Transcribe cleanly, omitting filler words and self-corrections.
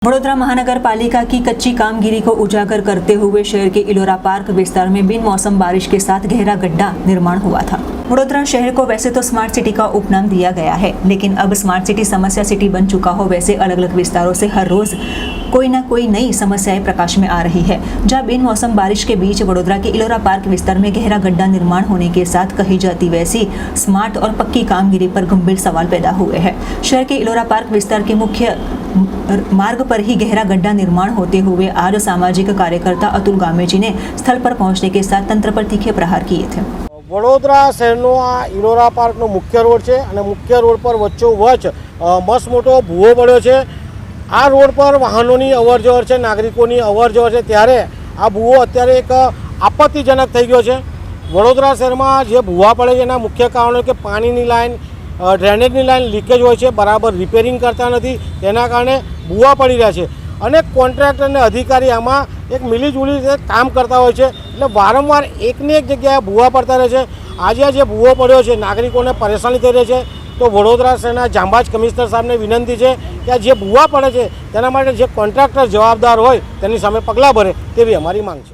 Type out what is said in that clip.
वडोदरा महानगर पालिका की कच्ची कामगिरी को उजागर करते हुए शहर के इलोरा पार्क विस्तार में बिन मौसम बारिश के साथ गहरा गड्ढा निर्माण हुआ था। वडोदरा शहर को वैसे तो स्मार्ट सिटी का उपनाम दिया गया है, लेकिन अब स्मार्ट सिटी समस्या सिटी बन चुका हो वैसे अलग अलग विस्तारों से हर रोज कोई ना कोई नई समस्याएं प्रकाश में आ रही है। जहां बिन मौसम बारिश के बीच वडोदरा के इलोरा पार्क विस्तार में गहरा गड्ढा निर्माण होने के साथ कही जाती वैसी स्मार्ट और पक्की कामगिरी पर गंभीर सवाल पैदा हुए हैं। शहर के इलोरा पार्क विस्तार के मुख्य मार्ग पर ही गहरा गड्ढा निर्माण होते हुए आज सामाजिक कार्यकर्ता अतुल गामेजी ने स्थल पर पहुंचने के साथ तंत्र पर तीखे प्रहार किए थे। वडोदरा शहरનો આ ઇલોરા પાર્કનો મુખ્ય રોડ છે અને મુખ્ય રોડ પર વચ્ચોવચ્ચ મસ્ત મોટો ભૂવો પડ્યો છે। આ રોડ પર વાહનોની અવરજવર છે, નાગરિકોની અવરજવર છે, ત્યારે આ ભૂવો અત્યારે એક આપત્તિજનક થઈ ગયો છે। વડોદરા શહેરમાં જે ભૂવા પડે છે એના મુખ્ય કારણો કે પાણીની લાઈન, ડ્રેનેજની લાઈન લીકેજ હોય છે, બરાબર રિપેરિંગ કરતા નથી, તેના કારણે ભૂવા પડી રહ્યા છે। अनेक कॉन्ट्राक्टर ने अधिकारी आमा एक मिलीजुली से काम करता हो એટલે વારંવાર એકને એક જગ્યાએ ભૂવા પડતા રહે છે। આજે જે ભૂવો પડ્યો છે નાગરિકોને પરેશાની થઈ રહી છે, તો વડોદરા શહેરના જાંબાજ કમિશનર સાહેબને વિનંતી છે કે આ જે ભૂવા પડે છે તેના માટે જે કોન્ટ્રાક્ટર જવાબદાર હોય તેની સામે પગલાં ભરે તેવી અમારી માંગ છે।